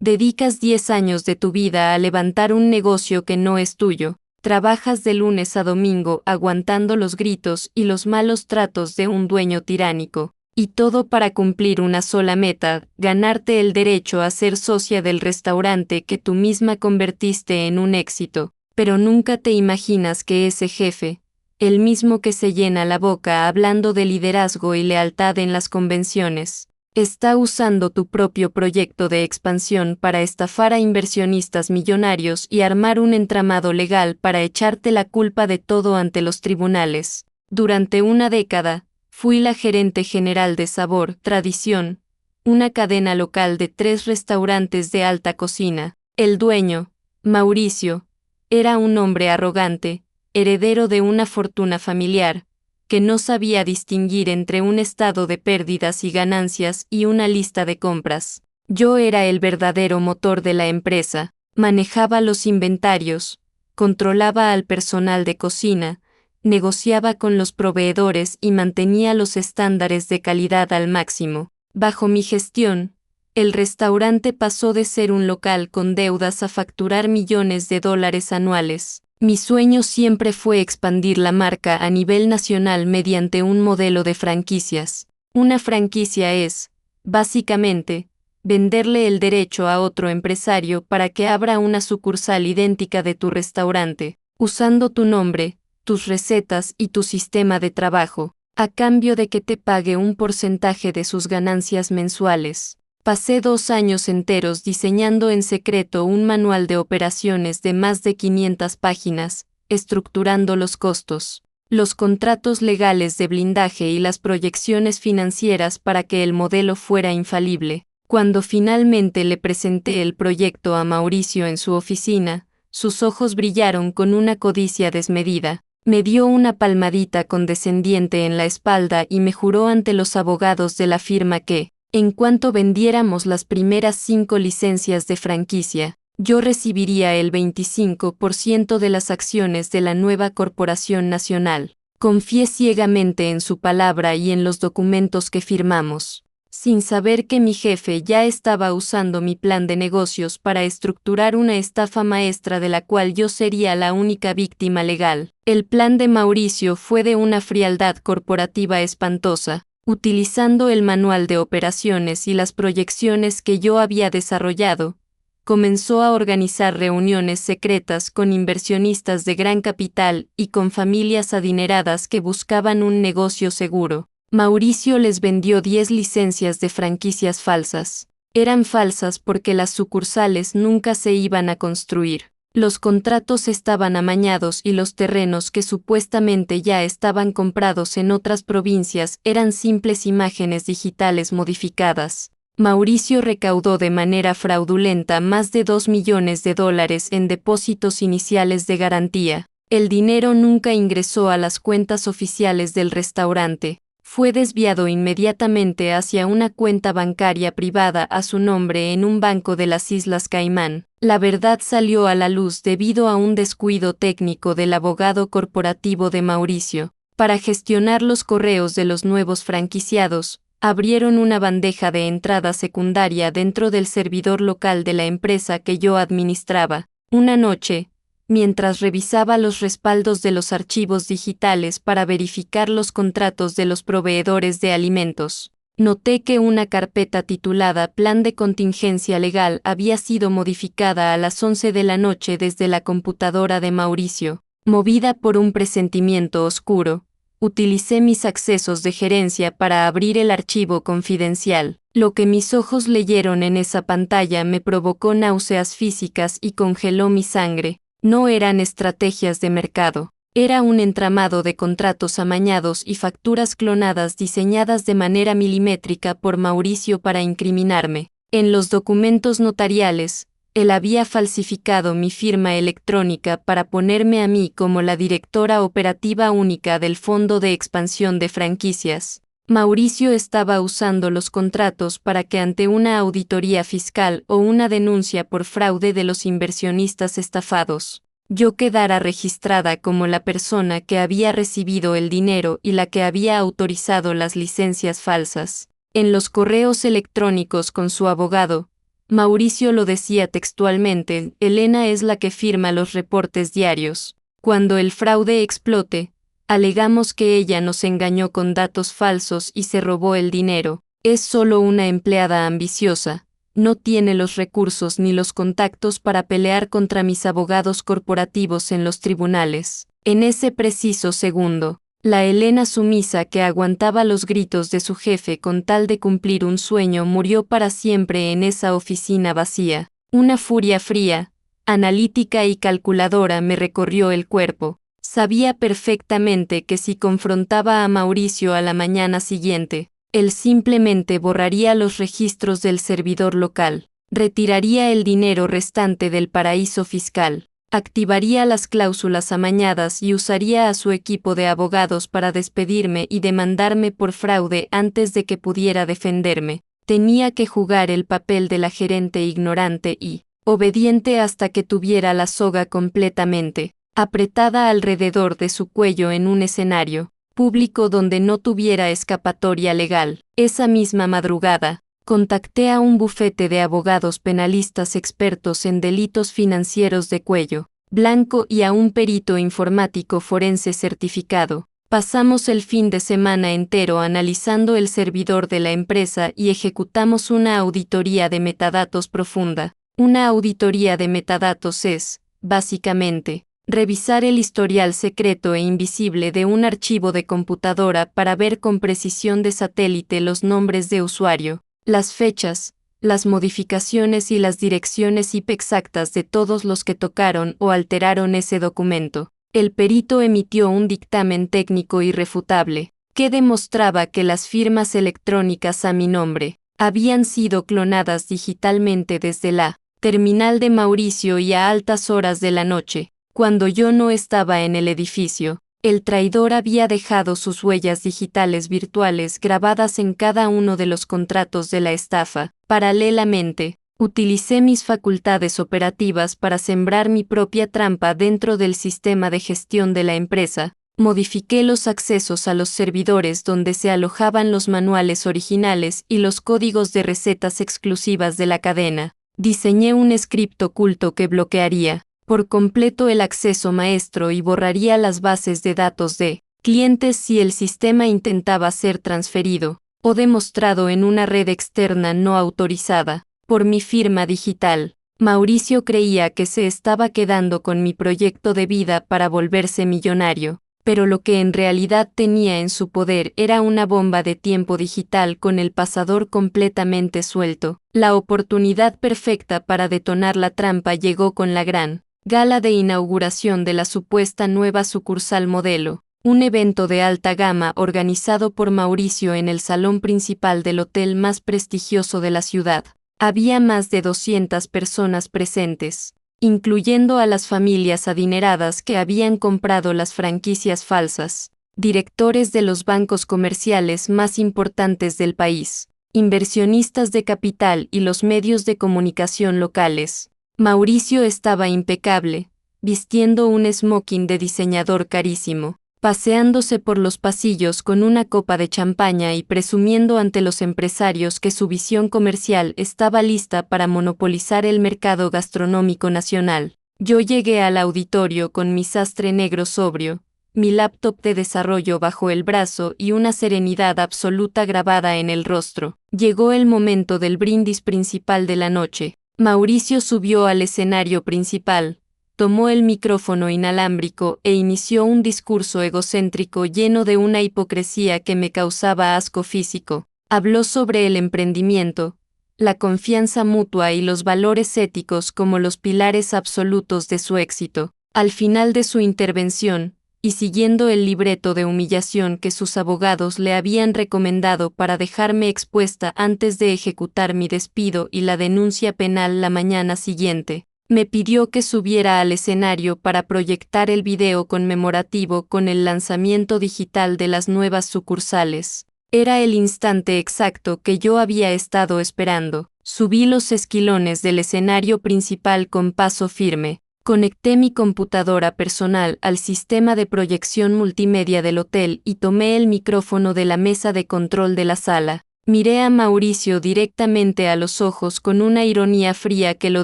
Dedicas 10 años de tu vida a levantar un negocio que no es tuyo. Trabajas de lunes a domingo aguantando los gritos y los malos tratos de un dueño tiránico. Y todo para cumplir una sola meta, ganarte el derecho a ser socia del restaurante que tú misma convertiste en un éxito. Pero nunca te imaginas que ese jefe, el mismo que se llena la boca hablando de liderazgo y lealtad en las convenciones, está usando tu propio proyecto de expansión para estafar a inversionistas millonarios y armar un entramado legal para echarte la culpa de todo ante los tribunales. Durante una década, fui la gerente general de Sabor Tradición, una cadena local de 3 restaurantes de alta cocina. El dueño, Mauricio, era un hombre arrogante, heredero de una fortuna familiar, que no sabía distinguir entre un estado de pérdidas y ganancias y una lista de compras. Yo era el verdadero motor de la empresa, manejaba los inventarios, controlaba al personal de cocina, negociaba con los proveedores y mantenía los estándares de calidad al máximo. Bajo mi gestión, el restaurante pasó de ser un local con deudas a facturar millones de dólares anuales. Mi sueño siempre fue expandir la marca a nivel nacional mediante un modelo de franquicias. Una franquicia es, básicamente, venderle el derecho a otro empresario para que abra una sucursal idéntica de tu restaurante, usando tu nombre, tus recetas y tu sistema de trabajo, a cambio de que te pague un porcentaje de sus ganancias mensuales. Pasé 2 años enteros diseñando en secreto un manual de operaciones de más de 500 páginas, estructurando los costos, los contratos legales de blindaje y las proyecciones financieras para que el modelo fuera infalible. Cuando finalmente le presenté el proyecto a Mauricio en su oficina, sus ojos brillaron con una codicia desmedida. Me dio una palmadita condescendiente en la espalda y me juró ante los abogados de la firma que, en cuanto vendiéramos las primeras 5 licencias de franquicia, yo recibiría el 25% de las acciones de la nueva corporación nacional. Confié ciegamente en su palabra y en los documentos que firmamos, sin saber que mi jefe ya estaba usando mi plan de negocios para estructurar una estafa maestra de la cual yo sería la única víctima legal. El plan de Mauricio fue de una frialdad corporativa espantosa. Utilizando el manual de operaciones y las proyecciones que yo había desarrollado, comenzó a organizar reuniones secretas con inversionistas de gran capital y con familias adineradas que buscaban un negocio seguro. Mauricio les vendió 10 licencias de franquicias falsas. Eran falsas porque las sucursales nunca se iban a construir. Los contratos estaban amañados y los terrenos que supuestamente ya estaban comprados en otras provincias eran simples imágenes digitales modificadas. Mauricio recaudó de manera fraudulenta más de $2 millones en depósitos iniciales de garantía. El dinero nunca ingresó a las cuentas oficiales del restaurante. Fue desviado inmediatamente hacia una cuenta bancaria privada a su nombre en un banco de las Islas Caimán. La verdad salió a la luz debido a un descuido técnico del abogado corporativo de Mauricio. Para gestionar los correos de los nuevos franquiciados, abrieron una bandeja de entrada secundaria dentro del servidor local de la empresa que yo administraba. Una noche, mientras revisaba los respaldos de los archivos digitales para verificar los contratos de los proveedores de alimentos, noté que una carpeta titulada Plan de Contingencia Legal había sido modificada a las 11 de la noche desde la computadora de Mauricio. Movida por un presentimiento oscuro, utilicé mis accesos de gerencia para abrir el archivo confidencial. Lo que mis ojos leyeron en esa pantalla me provocó náuseas físicas y congeló mi sangre. No eran estrategias de mercado. Era un entramado de contratos amañados y facturas clonadas diseñadas de manera milimétrica por Mauricio para incriminarme. En los documentos notariales, él había falsificado mi firma electrónica para ponerme a mí como la directora operativa única del Fondo de Expansión de Franquicias. Mauricio estaba usando los contratos para que ante una auditoría fiscal o una denuncia por fraude de los inversionistas estafados, yo quedara registrada como la persona que había recibido el dinero y la que había autorizado las licencias falsas. En los correos electrónicos con su abogado, Mauricio lo decía textualmente, Elena es la que firma los reportes diarios. Cuando el fraude explote, alegamos que ella nos engañó con datos falsos y se robó el dinero. Es solo una empleada ambiciosa. No tiene los recursos ni los contactos para pelear contra mis abogados corporativos en los tribunales. En ese preciso segundo, la Elena sumisa que aguantaba los gritos de su jefe con tal de cumplir un sueño murió para siempre en esa oficina vacía. Una furia fría, analítica y calculadora me recorrió el cuerpo. Sabía perfectamente que si confrontaba a Mauricio a la mañana siguiente, él simplemente borraría los registros del servidor local, retiraría el dinero restante del paraíso fiscal, activaría las cláusulas amañadas y usaría a su equipo de abogados para despedirme y demandarme por fraude antes de que pudiera defenderme. Tenía que jugar el papel de la gerente ignorante y obediente hasta que tuviera la soga completamente apretada alrededor de su cuello en un escenario público donde no tuviera escapatoria legal. Esa misma madrugada, contacté a un bufete de abogados penalistas expertos en delitos financieros de cuello blanco y a un perito informático forense certificado. Pasamos el fin de semana entero analizando el servidor de la empresa y ejecutamos una auditoría de metadatos profunda. Una auditoría de metadatos es, básicamente, revisar el historial secreto e invisible de un archivo de computadora para ver con precisión de satélite los nombres de usuario, las fechas, las modificaciones y las direcciones IP exactas de todos los que tocaron o alteraron ese documento. El perito emitió un dictamen técnico irrefutable, que demostraba que las firmas electrónicas a mi nombre habían sido clonadas digitalmente desde la terminal de Mauricio y a altas horas de la noche. Cuando yo no estaba en el edificio, el traidor había dejado sus huellas digitales virtuales grabadas en cada uno de los contratos de la estafa. Paralelamente, utilicé mis facultades operativas para sembrar mi propia trampa dentro del sistema de gestión de la empresa. Modifiqué los accesos a los servidores donde se alojaban los manuales originales y los códigos de recetas exclusivas de la cadena. Diseñé un script oculto que bloquearía por completo el acceso maestro y borraría las bases de datos de clientes si el sistema intentaba ser transferido o demostrado en una red externa no autorizada por mi firma digital. Mauricio creía que se estaba quedando con mi proyecto de vida para volverse millonario, pero lo que en realidad tenía en su poder era una bomba de tiempo digital con el pasador completamente suelto. La oportunidad perfecta para detonar la trampa llegó con la gran gala de inauguración de la supuesta nueva sucursal modelo, un evento de alta gama organizado por Mauricio en el salón principal del hotel más prestigioso de la ciudad. Había más de 200 personas presentes, incluyendo a las familias adineradas que habían comprado las franquicias falsas, directores de los bancos comerciales más importantes del país, inversionistas de capital y los medios de comunicación locales. Mauricio estaba impecable, vistiendo un smoking de diseñador carísimo, paseándose por los pasillos con una copa de champaña y presumiendo ante los empresarios que su visión comercial estaba lista para monopolizar el mercado gastronómico nacional. Yo llegué al auditorio con mi sastre negro sobrio, mi laptop de desarrollo bajo el brazo y una serenidad absoluta grabada en el rostro. Llegó el momento del brindis principal de la noche. Mauricio subió al escenario principal, tomó el micrófono inalámbrico e inició un discurso egocéntrico lleno de una hipocresía que me causaba asco físico. Habló sobre el emprendimiento, la confianza mutua y los valores éticos como los pilares absolutos de su éxito. Al final de su intervención, y siguiendo el libreto de humillación que sus abogados le habían recomendado para dejarme expuesta antes de ejecutar mi despido y la denuncia penal la mañana siguiente, me pidió que subiera al escenario para proyectar el video conmemorativo con el lanzamiento digital de las nuevas sucursales. Era el instante exacto que yo había estado esperando. Subí los esquilones del escenario principal con paso firme. Conecté mi computadora personal al sistema de proyección multimedia del hotel y tomé el micrófono de la mesa de control de la sala. Miré a Mauricio directamente a los ojos con una ironía fría que lo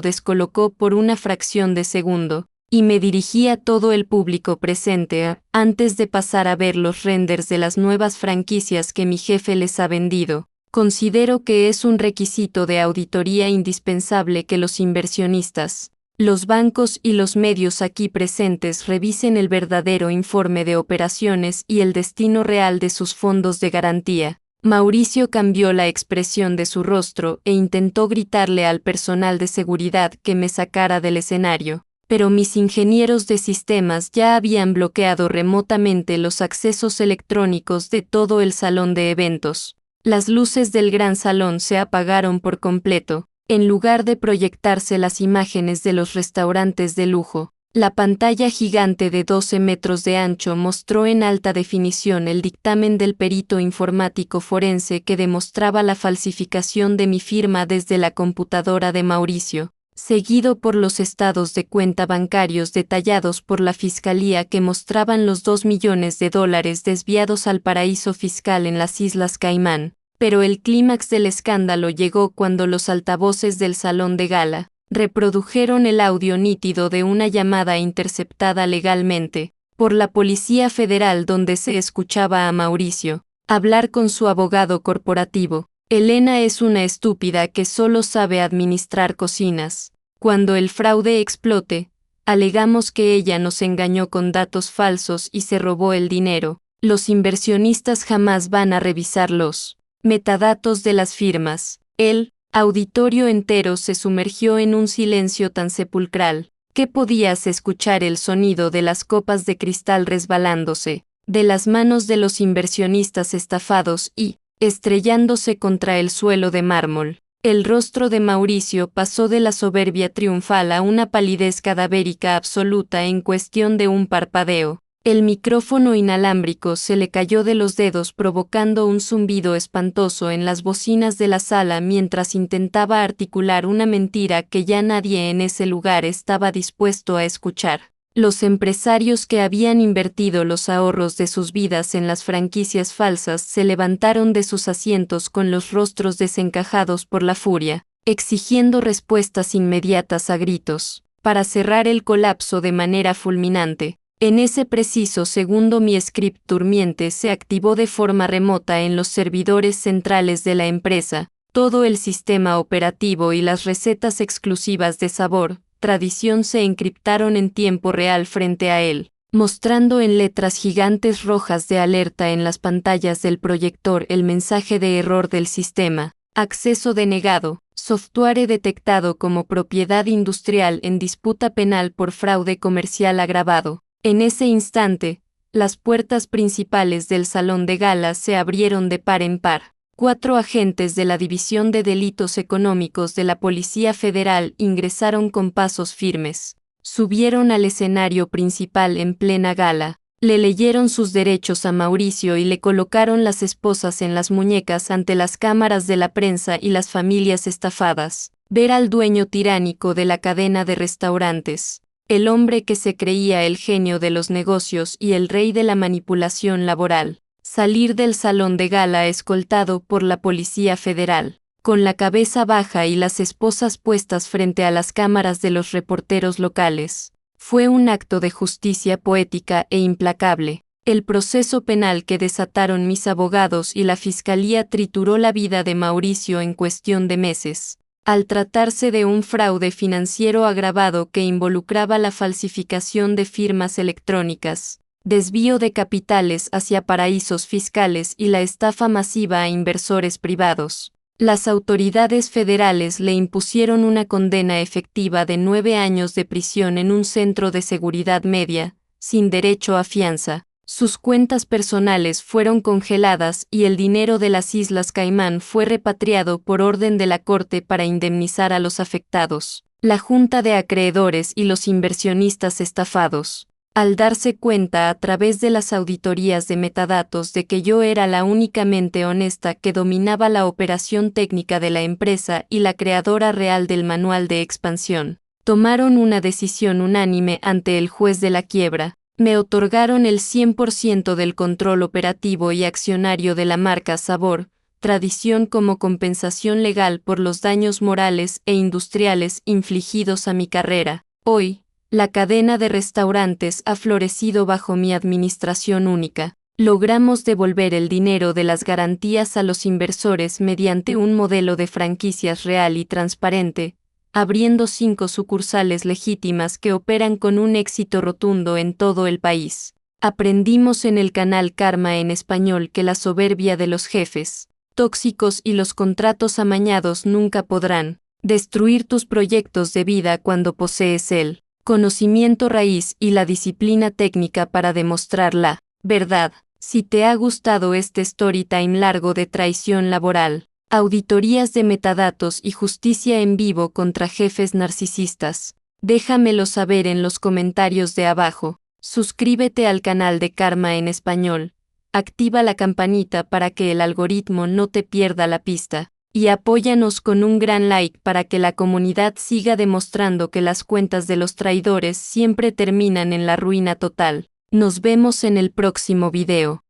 descolocó por una fracción de segundo, y me dirigí a todo el público presente antes de pasar a ver los renders de las nuevas franquicias que mi jefe les ha vendido. Considero que es un requisito de auditoría indispensable que los inversionistas, los bancos y los medios aquí presentes revisen el verdadero informe de operaciones y el destino real de sus fondos de garantía. Mauricio cambió la expresión de su rostro e intentó gritarle al personal de seguridad que me sacara del escenario, pero mis ingenieros de sistemas ya habían bloqueado remotamente los accesos electrónicos de todo el salón de eventos. Las luces del gran salón se apagaron por completo. En lugar de proyectarse las imágenes de los restaurantes de lujo, la pantalla gigante de 12 metros de ancho mostró en alta definición el dictamen del perito informático forense que demostraba la falsificación de mi firma desde la computadora de Mauricio, seguido por los estados de cuenta bancarios detallados por la fiscalía que mostraban los $2 millones desviados al paraíso fiscal en las Islas Caimán. Pero el clímax del escándalo llegó cuando los altavoces del salón de gala reprodujeron el audio nítido de una llamada interceptada legalmente por la Policía Federal donde se escuchaba a Mauricio hablar con su abogado corporativo. Elena es una estúpida que solo sabe administrar cocinas. Cuando el fraude explote, alegamos que ella nos engañó con datos falsos y se robó el dinero. Los inversionistas jamás van a revisar los metadatos de las firmas. El auditorio entero se sumergió en un silencio tan sepulcral que podías escuchar el sonido de las copas de cristal resbalándose de las manos de los inversionistas estafados y estrellándose contra el suelo de mármol. El rostro de Mauricio pasó de la soberbia triunfal a una palidez cadavérica absoluta en cuestión de un parpadeo. El micrófono inalámbrico se le cayó de los dedos provocando un zumbido espantoso en las bocinas de la sala mientras intentaba articular una mentira que ya nadie en ese lugar estaba dispuesto a escuchar. Los empresarios que habían invertido los ahorros de sus vidas en las franquicias falsas se levantaron de sus asientos con los rostros desencajados por la furia, exigiendo respuestas inmediatas a gritos, para cerrar el colapso de manera fulminante. En ese preciso segundo mi script durmiente se activó de forma remota en los servidores centrales de la empresa. Todo el sistema operativo y las recetas exclusivas de sabor, tradición se encriptaron en tiempo real frente a él, mostrando en letras gigantes rojas de alerta en las pantallas del proyector el mensaje de error del sistema. Acceso denegado, software detectado como propiedad industrial en disputa penal por fraude comercial agravado. En ese instante, las puertas principales del salón de gala se abrieron de par en par. 4 agentes de la División de Delitos Económicos de la Policía Federal ingresaron con pasos firmes. Subieron al escenario principal en plena gala, le leyeron sus derechos a Mauricio y le colocaron las esposas en las muñecas ante las cámaras de la prensa y las familias estafadas. Ver al dueño tiránico de la cadena de restaurantes, el hombre que se creía el genio de los negocios y el rey de la manipulación laboral, salir del salón de gala escoltado por la Policía Federal, con la cabeza baja y las esposas puestas frente a las cámaras de los reporteros locales. Fue un acto de justicia poética e implacable. El proceso penal que desataron mis abogados y la fiscalía trituró la vida de Mauricio en cuestión de meses. Al tratarse de un fraude financiero agravado que involucraba la falsificación de firmas electrónicas, desvío de capitales hacia paraísos fiscales y la estafa masiva a inversores privados, las autoridades federales le impusieron una condena efectiva de 9 años de prisión en un centro de seguridad media, sin derecho a fianza. Sus cuentas personales fueron congeladas y el dinero de las Islas Caimán fue repatriado por orden de la Corte para indemnizar a los afectados, la Junta de Acreedores y los inversionistas estafados. Al darse cuenta a través de las auditorías de metadatos de que yo era la única mente honesta que dominaba la operación técnica de la empresa y la creadora real del manual de expansión, tomaron una decisión unánime ante el juez de la quiebra. Me otorgaron el 100% del control operativo y accionario de la marca Sabor, extradición como compensación legal por los daños morales e industriales infligidos a mi carrera. Hoy, la cadena de restaurantes ha florecido bajo mi administración única. Logramos devolver el dinero de las garantías a los inversores mediante un modelo de franquicias real y transparente, abriendo 5 sucursales legítimas que operan con un éxito rotundo en todo el país. Aprendimos en el canal Karma en español que la soberbia de los jefes tóxicos y los contratos amañados nunca podrán destruir tus proyectos de vida cuando posees el conocimiento raíz y la disciplina técnica para demostrar la verdad. Si te ha gustado este story time largo de traición laboral, auditorías de metadatos y justicia en vivo contra jefes narcisistas, déjamelo saber en los comentarios de abajo. Suscríbete al canal de Karma en español, activa la campanita para que el algoritmo no te pierda la pista, y apóyanos con un gran like para que la comunidad siga demostrando que las cuentas de los traidores siempre terminan en la ruina total. Nos vemos en el próximo video.